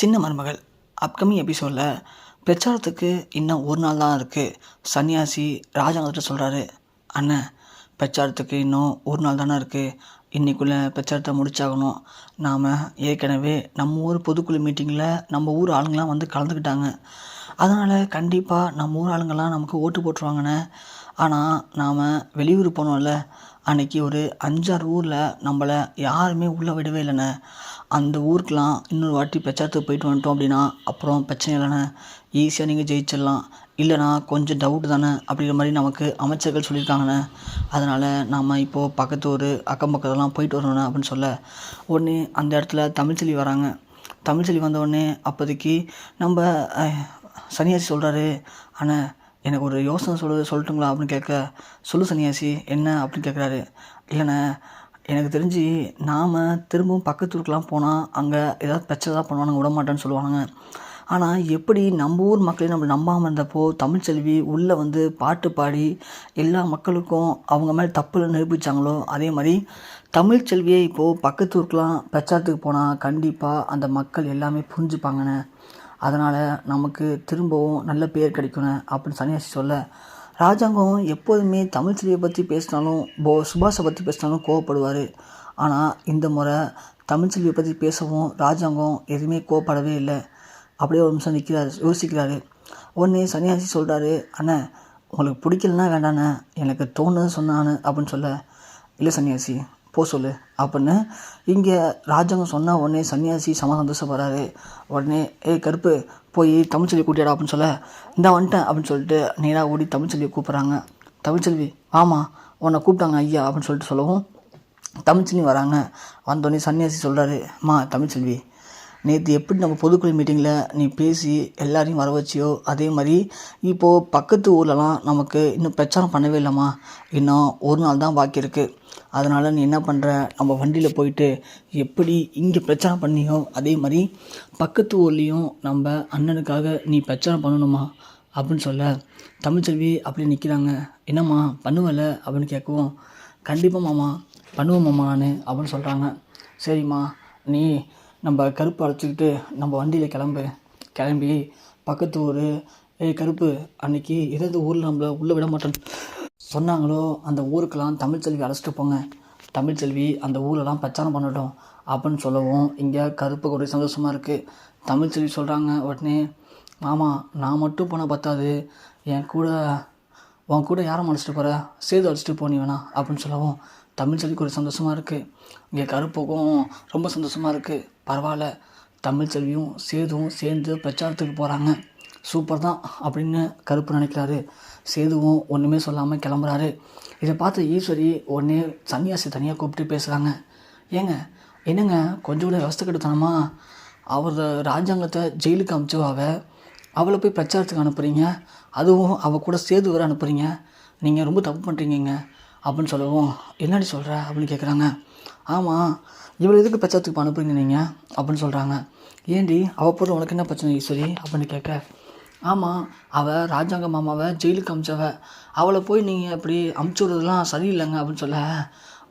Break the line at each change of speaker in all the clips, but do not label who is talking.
சின்ன மருமகள் அப்கமிங் எபிசோடில் பிரச்சாரத்துக்கு இன்னும் ஒரு நாள் தான் இருக்குது. சன்னியாசி ராஜாங்கிட்ட சொல்கிறாரு, அண்ணன் பிரச்சாரத்துக்கு இன்னும் ஒரு நாள் தானே இருக்குது, இன்றைக்குள்ளே பிரச்சாரத்தை முடிச்சாகணும். நாம் ஏற்கனவே நம்ம ஊர் பொதுக்குழு மீட்டிங்கில் நம்ம ஊர் ஆளுங்களாம் வந்து கலந்துக்கிட்டாங்க. அதனால் கண்டிப்பாக நம்ம ஊர் ஆளுங்கள்லாம் நமக்கு ஓட்டு போட்டுருவாங்கண்ணே. ஆனால் நாம் வெளியூர் போனோம்ல, அன்றைக்கி ஒரு 5-6 ஊரில் நம்மளை யாருமே உள்ளே விடவே இல்லைண்ணே. அந்த ஊருக்கெலாம் இன்னொரு வாட்டி பிரச்சாரத்துக்கு போயிட்டு வந்துட்டோம் அப்படின்னா அப்புறம் பிரச்சனை இல்லைண்ணே, ஈஸியாக நீங்கள் ஜெயிச்சிடலாம். இல்லைனா கொஞ்சம் டவுட்டு தானே அப்படிங்கிற மாதிரி நமக்கு அமைச்சர்கள் சொல்லியிருக்காங்கண்ணே. அதனால் நாம் இப்போது பக்கத்து ஊர் அக்கம் பக்கத்துலாம் போயிட்டு வரணுண்ணே அப்படின்னு சொல்ல, உடனே அந்த இடத்துல தமிழ்ச்செல்வி வராங்க. தமிழ்ச்செல்வி வந்த உடனே அப்போதைக்கு நம்ம சன்னியாசி சொல்கிறாரு, அண்ணே எனக்கு ஒரு யோசனை சொல்லட்டுங்களா அப்படின்னு கேட்க, சொல்லு சன்னியாசி என்ன அப்படின்னு கேட்குறாரு. இல்லைண்ணே, எனக்கு தெரிஞ்சு நாம் திரும்பவும் பக்கத்து ஊருக்கெலாம் போனால் அங்கே ஏதாவது பிரச்சனை தான் பண்ணுவானுங்க, விட மாட்டேன்னு சொல்லுவானுங்க. ஆனால் எப்படி நம்ம ஊர் மக்களையும் நம்ம நம்பாமல் இருந்தப்போ தமிழ்ச்செல்வி உள்ளே வந்து பாட்டு பாடி எல்லா மக்களுக்கும் அவங்க மேலே தப்பு நிரூபித்தாங்களோ, அதே மாதிரி தமிழ்ச்செல்வியை இப்போது பக்கத்து ஊருக்கெலாம் பிரச்சாரத்துக்கு போனால் கண்டிப்பாக அந்த மக்கள் எல்லாமே புரிஞ்சுப்பாங்கண்ணே. அதனால் நமக்கு திரும்பவும் நல்ல பேர் கிடைக்கணும் அப்படின்னு சன்னியாசி சொல்ல, ராஜாங்கம் எப்போதுமே தமிழ்ச்செல்வியை பற்றி பேசினாலும் சுபாஷை பற்றி பேசினாலும் கோவப்படுவார். ஆனால் இந்த முறை தமிழ்ச்செல்வியை பற்றி பேசவும் ராஜாங்கம் எதுவுமே கோவப்படவே இல்லை. அப்படியே ஒரு நிமிஷம் யோசிக்கிறாரு. உடனே சன்னியாசி சொல்கிறாரு, அண்ணே உங்களுக்கு பிடிக்கலன்னா வேண்டாண்ணே, எனக்கு தோணுது சொன்னான்னு அப்படின்னு சொல்ல, இல்லை சன்னியாசி போ சொல்லு அப்படின்னு இங்கே ராஜாங்கம் சொன்னால் உடனே சன்னியாசி சந்தோஷப்படுறாரு. உடனே கருப்பு போய் தமிழ்ச்செல்வி கூட்டியாடா அப்படின்னு சொல்ல, இந்த வந்துட்டேன் அப்படின்னு சொல்லிட்டு நேராக ஓடி தமிழ்ச்செல்வியை கூப்பிட்றாங்க. தமிழ்ச்செல்வி ஆமாம் உன்னை கூப்பிட்டாங்க ஐயா அப்படின்னு சொல்லிட்டு சொல்லவும் தமிழ்ச்செல்வி வராங்க. வந்தோடனே சன்னியாசி சொல்கிறாரு, தமிழ்ச்செல்வி நேற்று எப்படி நம்ம பொதுக்குழு மீட்டிங்கில் நீ பேசி எல்லாரையும் வர வச்சியோ, அதே மாதிரி இப்போது பக்கத்து ஊர்லலாம் நமக்கு இன்னும் பிரச்சாரம் பண்ணவே இல்லைம்மா, இன்னும் ஒரு நாள் தான் பாக்கி இருக்குது. அதனால் நீ என்ன பண்ணுற, நம்ம வண்டியில் போயிட்டு எப்படி இங்கே பிரச்சாரம் பண்ணியோ அதே மாதிரி பக்கத்து ஊர்லேயும் நம்ம அண்ணனுக்காக நீ பிரச்சாரம் பண்ணணுமா அப்படின்னு சொல்ல, தமிழ்ச்செல்வி அப்படி நிற்கிறாங்க. என்னம்மா பண்ணுவல அப்படின்னு கேட்கவும், கண்டிப்பாக மாமா பண்ணுவோம் மாமா நான் அப்படின்னு சொல்கிறாங்க. சரிம்மா, நீ நம்ம கருப்பு அழைச்சிக்கிட்டு நம்ம வண்டியில் கிளம்பி பக்கத்து ஊர் கருப்பு அன்றைக்கி எதாவது ஊரில் நம்மளை உள்ளே விட மாட்டேன்னு சொன்னாங்களோ அந்த ஊருக்கெல்லாம் தமிழ்ச்செல்வி அழைச்சிட்டு போங்க, தமிழ்ச்செல்வி அந்த ஊரெலாம் பிரச்சாரம் பண்ணட்டும் அப்படின்னு சொல்லவும் இங்கே கருப்புக்கு ஒரு சந்தோஷமாக இருக்குது. தமிழ்ச்செல்வி சொல்கிறாங்க உடனே, மாமா நான் மட்டும் போனால் பத்தாது, உன் கூட யாரை அழைச்சிட்டு போகிற, சேது அழைச்சிட்டு போனி வேணா அப்படின்னு சொல்லவும் தமிழ்ச்செல்விக்கு ஒரு சந்தோஷமாக இருக்குது. இங்கே கருப்புக்கும் ரொம்ப சந்தோஷமாக இருக்குது. பரவாயில்ல, தமிழ்ச்செல்வியும் சேதுவும் சேர்ந்து பிரச்சாரத்துக்கு போகிறாங்க, சூப்பர் தான் அப்படின்னு கருப்பு நினைக்கிறாரு. சேதுவும் ஒன்றுமே சொல்லாமல் கிளம்புறாரு. இதை பார்த்து ஈஸ்வரி உடனே சன்னியாசி தனியாக கூப்பிட்டு பேசுகிறாங்க. என்னங்க கொஞ்சம் கூட விவஸ்தை கெடுத்தனமா, அவர் ராஜாங்கத்தை ஜெயிலுக்கு அனுப்பிச்சு அவளை போய் பிரச்சாரத்துக்கு அனுப்புகிறீங்க, அதுவும் அவள் கூட சேது வர அனுப்புகிறீங்க, நீங்கள் ரொம்ப தப்பு பண்ணுறீங்க அப்படின்னு சொல்லவும், என்னடி சொல்கிற அப்படின்னு கேட்குறாங்க. ஆமாம், இவ்வளோ எதுக்கு பிரச்சாரத்துக்கு அனுப்புறீங்க நீங்கள் அப்படின்னு சொல்கிறாங்க. ஏண்டி அவள் போகிற உனக்கு என்ன பிரச்சனை ஈஸ்வரி அப்படின்னு கேட்க, ஆமாம் அவள் ராஜாங்க மாமாவை ஜெயிலுக்கு அமிச்சவ, அவளை போய் நீங்கள் அப்படி அமுச்சு விடுறதுலாம் சரியில்லைங்க அப்படின்னு சொல்ல,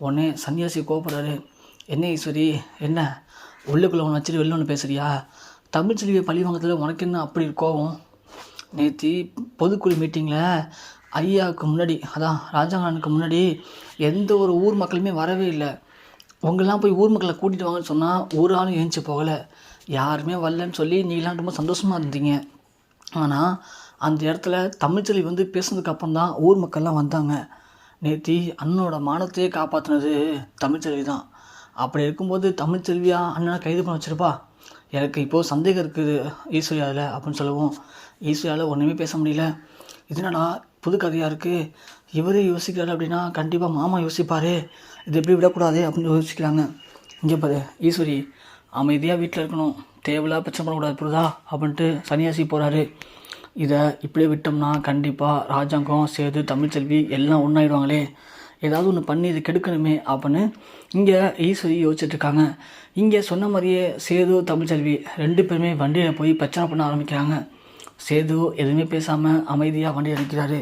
உடனே சன்னியாசி கோவப்படுறாரு. என்ன ஈஸ்வரி, என்ன உள்ளுக்குள்ளே ஒன்று வச்சுட்டு வெளில ஒன்று பேசுகிறியா, தமிழ்ச்செல்வியை பழி வாங்கத்தில் உனக்கு என்ன அப்படி கோவம், நேற்று பொதுக்குழு மீட்டிங்கில் ஐயாவுக்கு முன்னாடி, அதான் ராஜாங்கனுக்கு முன்னாடி எந்த ஒரு ஊர் மக்களுமே வரவே இல்லை. உங்களெலாம் போய் ஊர் மக்களை கூட்டிகிட்டு வாங்கன்னு சொன்னால் ஒரு ஆளும் ஏஞ்சி போகலை, யாருமே வரலன்னு சொல்லி நீங்களாம் ரொம்ப சந்தோஷமாக இருந்தீங்க. ஆனால் அந்த இடத்துல தமிழ்ச்செல்வி வந்து பேசுனதுக்கப்புறம் தான் ஊர் மக்கள்லாம் வந்தாங்க. நேற்று அண்ணனோட மானத்தையே காப்பாற்றினது தமிழ்ச்செல்வி தான். அப்படி இருக்கும்போது தமிழ்ச்செல்வியா அண்ணனை கைது பண்ண வச்சிருப்பா, எனக்கு இப்போது சந்தேகம் இருக்குது ஈஸ்வரியாவில் அப்படின்னு சொல்லவும், ஈஸ்வரியாவில் ஒன்றுமே பேச முடியல. இதனடா புது கதையாக இருக்குது, இவரே யோசிக்கிறாரு அப்படின்னா கண்டிப்பாக மாமா யோசிப்பார், இது எப்படி விடக்கூடாது அப்படின்னு யோசிக்கிறாங்க. இங்கே பாரு ஈஸ்வரி, அமைதியாக வீட்டில் இருக்கணும், தேவையில்லா பிரச்சனை பண்ணக்கூடாது புரியுதா அப்படின்ட்டு சன்னியாசி போகிறாரு. இதை இப்படியே விட்டோம்னா கண்டிப்பாக ராஜாங்கம் சேது தமிழ்ச்செல்வி எல்லாம் ஒன்றாயிடுவாங்களே, ஏதாவது ஒன்று பண்ணி இது கெடுக்கணுமே அப்படின்னு இங்கே ஈஸ்வரி யோசிச்சுட்ருக்காங்க. இங்கே சொன்ன மாதிரியே சேது தமிழ்ச்செல்வி 2 பேருமே வண்டியில் போய் பிரச்சனை பண்ண ஆரம்பிக்கிறாங்க. சேது எதுவுமே பேசாமல் அமைதியாக வண்டியில் நிற்கிறாரு.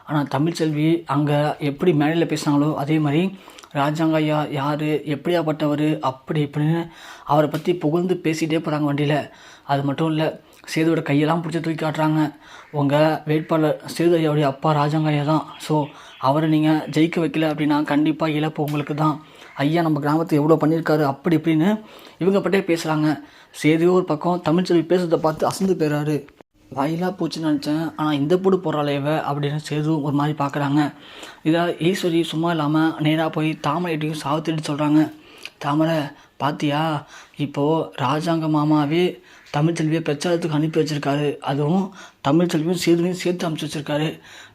ஆனால் தமிழ்ச்செல்வி அங்கே எப்படி மேடையில் பேசினாங்களோ அதே மாதிரி ராஜாங்க ஐயா யார், எப்படியாப்பட்டவர், அப்படி இப்படின்னு அவரை பற்றி புகழ்ந்து பேசிகிட்டே போகிறாங்க வண்டியில். அது மட்டும் இல்லை, சேதுவோட கையெல்லாம் பிடிச்சி தூக்கி காட்டுறாங்க. உங்கள் வேட்பாளர் சேது ஐயாவுடைய அப்பா ராஜாங்க ஐயா தான். ஸோ அவரை நீங்கள் ஜெயிக்க வைக்கல அப்படின்னா கண்டிப்பாக இழப்பு உங்களுக்கு தான். ஐயா நம்ம கிராமத்தை எவ்வளோ பண்ணியிருக்காரு அப்படி இப்படின்னு இவங்க பட்டே பேசுகிறாங்க. சேதுவோ ஒரு பக்கம் தமிழ்ச்செல்வி பேசுறதை பார்த்து அசந்து போயிறாரு. வாயிலாக போச்சுன்னு நினச்சேன், ஆனால் இந்த போடு போடுறாளேவ அப்படின்னு சேது ஒரு மாதிரி பார்க்குறாங்க. இதை ஈஸ்வரி சும்மா இல்லாமல் நேராக போய் தாமரைட்டையும் சாவித்திட்டு சொல்கிறாங்க. தாமரை பாத்தியா, இப்போது ராஜாங்க மாமாவே தமிழ்ச்செல்வியை பிரச்சாரத்துக்கு அனுப்பி வச்சுருக்காரு. அதுவும் தமிழ்ச்செல்வியும் சேதுவையும் சேர்த்து அனுப்பிச்சி வச்சுருக்காரு.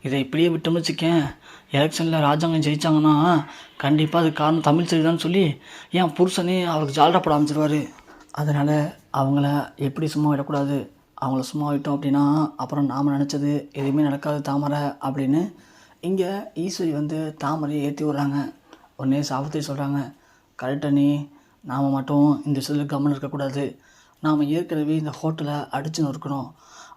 இதை இப்படியே விட்டோம்னு வச்சுக்கேன், எலெக்ஷனில் ராஜாங்கம் ஜெயித்தாங்கன்னா கண்டிப்பாக அது காரணம் தமிழ்ச்செல்வி தான் சொல்லி என் புருஷனே அவருக்கு ஜால்ரா போட அமைச்சிருவார். அதனால் அவங்கள எப்படி சும்மா விடக்கூடாது. அவங்கள சும்மா விட்டோம் அப்படின்னா அப்புறம் நாம் நினச்சது எதுவுமே நடக்காது தாமரை அப்படின்னு இங்கே ஈஸ்வரி வந்து தாமரையை ஏற்றி விட்றாங்க. உடனே சாவித்திரி சொல்கிறாங்க, கரெக்டாக நீ நாம் மட்டும் இந்த விஷயத்தில் கவனம் இருக்கக்கூடாது. நாம் ஏற்கனவே இந்த ஹோட்டலை அடித்து நொறுக்கணும்,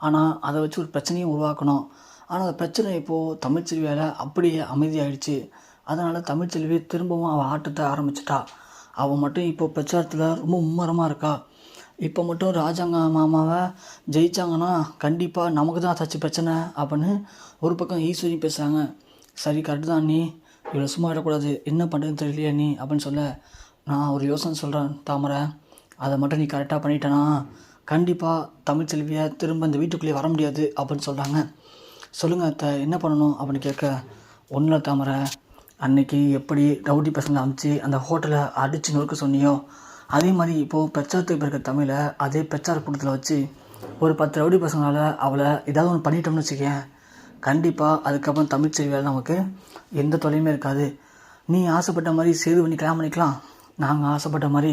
ஆனால் அதை வச்சு ஒரு பிரச்சனையும் உருவாக்கணும். ஆனால் அந்த பிரச்சனை இப்போது தமிழ்ச்செல்வியால் அப்படியே அமைதியாகிடுச்சு. அதனால் தமிழ்ச்செல்வி திரும்பவும் அவள் ஆட்டத்தை ஆரம்பிச்சிட்டா. அவள் மட்டும் இப்போது பிரச்சாரத்தில் ரொம்ப மும்மரமாக இருக்கா. இப்போ மட்டும் ராஜாங்க மாமாவை ஜெயித்தாங்கன்னா கண்டிப்பாக நமக்கு தான் ஆச்சு பிரச்சனை அப்படின்னு ஒரு பக்கம் ஈஸ்வரி பேசுகிறாங்க. சரி கரெக்டு தான், நீ இவ்வளோ சும்மா விடக்கூடாது, என்ன பண்ணுறதுன்னு தெரியலையா நீ அப்படின்னு சொல்ல, நான் ஒரு யோசனை சொல்கிறேன் தாமரை, அதை மட்டும் நீ கரெக்டாக பண்ணிட்டேன்னா கண்டிப்பாக தமிழ்ச்செல்வியை திரும்ப இந்த வீட்டுக்குள்ளேயே வர முடியாது அப்படின்னு சொல்கிறாங்க. சொல்லுங்கள் அத்தை, என்ன பண்ணணும் அப்படின்னு கேட்க, ஒன்றில் தாமரை, அன்னைக்கு எப்படி ரவுடி பசங்களை அனுப்பிச்சு அந்த ஹோட்டலை அடித்து நொறுக்க சொன்னியோ அதே மாதிரி இப்போது பிரச்சாரத்துக்கு இருக்க தமிழை அதே பிரச்சார கூட்டத்தில் வச்சு ஒரு 10 ரவுடி பசங்களால் அவளை ஏதாவது ஒன்று பண்ணிட்டோம்னு வச்சுக்கேன், கண்டிப்பாக அதுக்கப்புறம் தமிழ்ச்செல்வியால் நமக்கு எந்த தொலையுமே இருக்காது. நீ ஆசைப்பட்ட மாதிரி சேது பண்ணி கல்யாணம் பண்ணிக்கலாம், நாங்கள் ஆசைப்பட்ட மாதிரி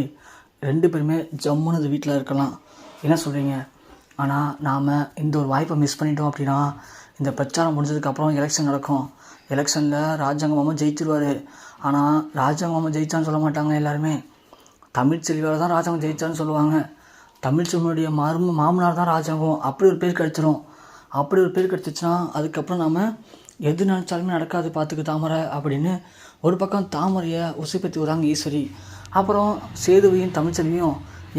2 பேருமே ஜம்முன்னு வீட்டில் இருக்கலாம். என்ன சொல்கிறீங்க? ஆனால் நாம் இந்த ஒரு வாய்ப்பை மிஸ் பண்ணிட்டோம் அப்படின்னா இந்த பிரச்சாரம் முடிஞ்சதுக்கப்புறம் எலெக்ஷன் நடக்கும். எலெக்ஷனில் ராஜாங்க மாமா ஜெயிச்சிருவார். ஆனால் ராஜாங்க மாமா ஜெயிச்சான்னு சொல்ல மாட்டாங்க, எல்லாருமே தமிழ்ச்செல்வியால் தான் ராஜாங்கம் ஜெயிச்சான்னு சொல்லுவாங்க. தமிழ்ச்செல்வியுடைய மாமனார் தான் ராஜாங்கம், அப்படி ஒரு பேர் கிடச்சிரும். அப்படி ஒரு பேர் கிடச்சிச்சுன்னா அதுக்கப்புறம் நாம் எது நினச்சாலுமே நடக்காது, பார்த்துக்கு தாமரை அப்படின்னு ஒரு பக்கம் தாமரையை உசுப்பேற்றி விடுறாங்க ஈஸ்வரி. அப்புறம் சேதுவையும் தமிழ்ச்செல்வியும்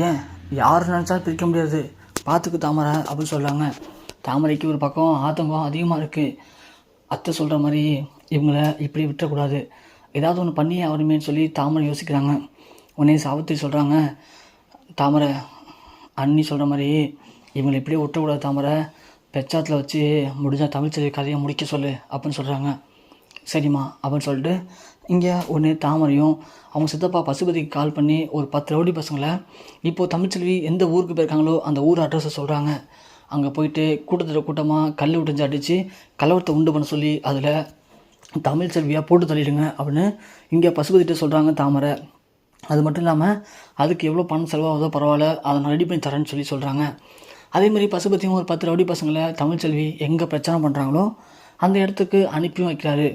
ஏன் யார் நினச்சாலும் பிரிக்க முடியாது, பார்த்துக்கு தாமரை அப்படின்னு சொல்கிறாங்க. தாமரைக்கு ஒரு பக்கம் ஆதங்கம் அதிகமாக இருக்குது. அத்தை சொல்கிற மாதிரி இவங்கள இப்படி விட்டுறக்கூடாது, ஏதாவது ஒன்று பண்ணி அவருமேன்னு சொல்லி தாமரை யோசிக்கிறாங்க. உடனே சாவித்திரி சொல்கிறாங்க, தாமரை அண்ணி சொல்கிற மாதிரி இவங்களை இப்படியே விட்டக்கூடாது தாமரை, பிரச்சாரத்தில் வச்சு முடிஞ்சால் தமிழ்ச்செல்வி கதையை முடிக்க சொல்லு அப்படின்னு சொல்கிறாங்க. சரிம்மா அப்படின்னு சொல்லிட்டு இங்கே ஒன்று தாமரையும் அவங்க சித்தப்பா பசுபதிக்கு கால் பண்ணி ஒரு 10 ரவுடி பசங்களை இப்போது தமிழ்ச்செல்வி எந்த ஊருக்கு போயிருக்காங்களோ அந்த ஊர் அட்ரஸை சொல்கிறாங்க. அங்கே போயிட்டு கூட்டமாக கல் விட்டுஞ்சு அடித்து கலவரத்தை உண்டு பண்ண சொல்லி அதில் தமிழ்ச்செல்வியாக போட்டு தள்ளிடுங்க அப்படின்னு இங்கே பசுபதிகிட்ட சொல்கிறாங்க தாமரை. அது மட்டும் இல்லாமல் அதுக்கு எவ்வளோ பணம் செலவாகுதோ பரவாயில்ல, அதை நான் ரெடி பண்ணி தரேன்னு சொல்லி சொல்கிறாங்க. அதேமாதிரி பசுபதியும் ஒரு 10 ரவுடி பசங்களை தமிழ்ச்செல்வி எங்கே பிரச்சனை பண்ணுறாங்களோ அந்த இடத்துக்கு அனுப்பியும் வைக்கிறாரு.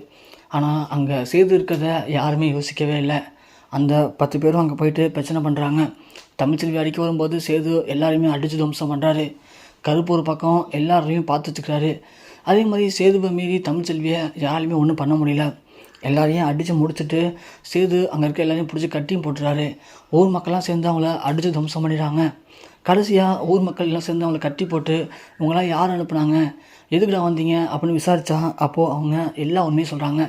ஆனால் அங்கே சேது இருக்கிறத யாருமே யோசிக்கவே இல்லை. அந்த 10 பேரும் அங்கே போயிட்டு பிரச்சனை பண்ணுறாங்க. தமிழ்ச்செல்வி அடிக்க வரும்போது சேது எல்லாருமே அடித்து துவம்சம் பண்ணுறாரு. கருப்பு ஒரு பக்கம் எல்லாரையும் பார்த்து வச்சுக்கிறாரு. அதே மாதிரி சேதுவை மீறி தமிழ்ச்செல்வியை யாருமே ஒன்றும் பண்ண முடியல. எல்லாரையும் அடித்து முடிச்சுட்டு சேது அங்கே இருக்க எல்லாரையும் பிடிச்சி கட்டியும் போட்டுறாரு. ஊர் மக்கள்லாம் சேர்ந்து அவங்கள அடித்து துவம்சம் பண்ணிடுறாங்க. கடைசியாக ஊர் மக்கள் எல்லாம் சேர்ந்து அவங்கள கட்டி போட்டு இவங்களாம் யார் அனுப்புனாங்க, எதுக்குடா வந்தீங்க அப்படின்னு விசாரித்தா அப்போது அவங்க எல்லா உண்மையும் சொல்கிறாங்க.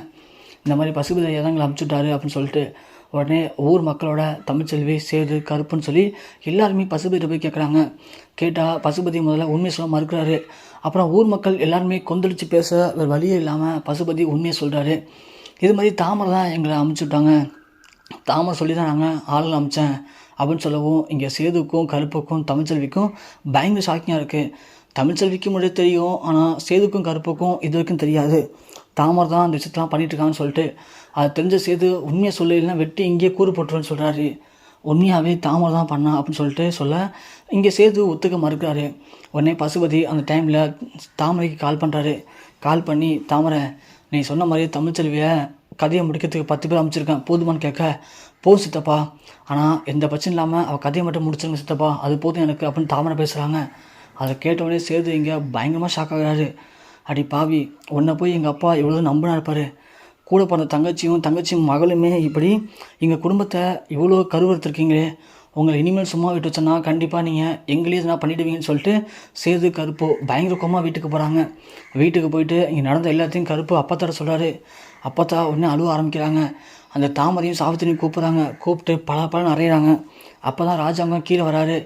இந்த மாதிரி பசுபதி ஐயா தான் எங்களை அனுப்பிச்சுட்டாரு அப்படின்னு சொல்லிட்டு உடனே ஊர் மக்களோட தமிழ்ச்செல்வி சேது கருப்புன்னு சொல்லி எல்லாருமே பசுபதியை போய் கேட்குறாங்க. கேட்டால் பசுபதி முதல்ல உண்மையை சொல்ல மறுக்கிறாரு. அப்புறம் ஊர் மக்கள் எல்லாருமே கொந்தளித்து பேச வேறு வழியே இல்லாமல் பசுபதி உண்மையை சொல்கிறாரு. இது மாதிரி தாமரை தான் எங்களை அனுப்பிச்சுட்டாங்க, தாமரை சொல்லி தான் நாங்கள் ஆளுங்களை அனுப்பிச்சேன் அப்படின்னு சொல்லவும் இங்கே சேதுக்கும் கருப்புக்கும் தமிழ்ச்செல்விக்கும் பயங்கர ஷாக்கிங்காக இருக்குது. தமிழ்ச்செல்விக்கு முன்னாடி தெரியும், ஆனால் சேதுக்கும் கருப்புக்கும் இது வரைக்கும் தெரியாது. தாமரை தான் அந்த விஷயத்தெலாம் பண்ணிகிட்ருக்காங்கன்னு சொல்லிட்டு அது தெரிஞ்ச சேது உண்மையை சொல்ல இல்லைன்னா வெட்டி இங்கேயே கூறு போட்டுருன்னு சொல்கிறாரு. உண்மையாகவே தாமரை தான் பண்ணா அப்படின்னு சொல்லிட்டு சொல்ல இங்கே சேது ஒத்துக்க மறுக்கிறாரு. உடனே பசுபதி அந்த டைமில் தாமரைக்கு கால் பண்ணுறாரு. கால் பண்ணி, தாமரை நீ சொன்ன மாதிரி தமிழ்ச்செல்வியை கதையை முடிக்கிறதுக்கு 10 பேர் அமைச்சிருக்கேன், போதுமான்னு கேட்க, போதும் சித்தப்பா, ஆனால் எந்த பிரச்சனை இல்லாமல் அவள் கதையை மட்டும் முடிச்சிருங்க சித்தப்பா, அது போதும் எனக்கு அப்படின்னு தாமரை பேசுகிறாங்க. அதை கேட்டவுடனே சேது இங்கே பயங்கரமாக ஷாக் ஆகிறாரு. அடி பாவி, உன்னை போய் எங்கள் அப்பா இவ்வளோ நம்பினா இருப்பார், கூட பிறந்த தங்கச்சியும் மகளுமே இப்படி எங்கள் குடும்பத்தை இவ்வளோ கருவறுத்துருக்கீங்களே, உங்களை இனிமேல் சும்மா விட்டு வச்சோன்னா கண்டிப்பாக நீங்கள் எங்களையே எதனா பண்ணிடுவீங்கன்னு சொல்லிட்டு சேது கருப்பு பயங்கர கோவமாக வீட்டுக்கு போகிறாங்க. வீட்டுக்கு போயிட்டு இங்கே நடந்த எல்லாத்தையும் கருப்பு அப்பத்தாட்ட சொல்கிறாரு. அப்பத்தா உடனே அழுவ ஆரம்பிக்கிறாங்க. அந்த தாமரையும் சாவித்திரியும் கூப்பிட்டு பல அறையிறாங்க. அப்போ தான் ராஜாங்கம் கீழே வராரு.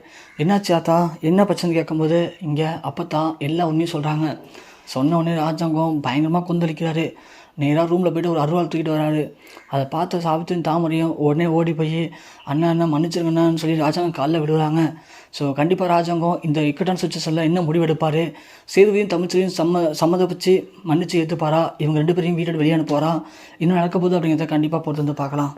என்னாச்சு ஆத்தா, என்ன பிரச்சனை கேட்கும்போது இங்கே அப்பத்தா எல்லா உண்மையும் சொல்கிறாங்க. சொன்ன உடனே ராஜாங்கம் பயங்கரமாக கொந்தளிக்கிறாரு. நேராக ரூமில் போய்ட்டு ஒரு அருவாள் தூக்கிட்டு வராரு. அதை பார்த்த சாவித்திரியும் தாமரையும் உடனே ஓடி போய் அண்ணா மன்னிச்சிருங்கண்ணான்னு சொல்லி ராஜாங்கம் காலில் விடுவாங்க. ஸோ கண்டிப்பாக ராஜாங்கம் இந்த இக்கட்டான சுச்சுவேஷனில் என்ன முடிவெடுப்பார், சேதுவையும் தமிழ்ச்சையும் சம்மதப்பிச்சு மன்னிச்சு ஏற்றுப்பாரா, இவங்க 2 பேரையும் வீட்டோட வெளியே அனுப்புவாரா, இன்னும் நடக்க போகுது அப்படிங்கிறத கண்டிப்பாக பொறுத்து வந்து பார்க்கலாம்.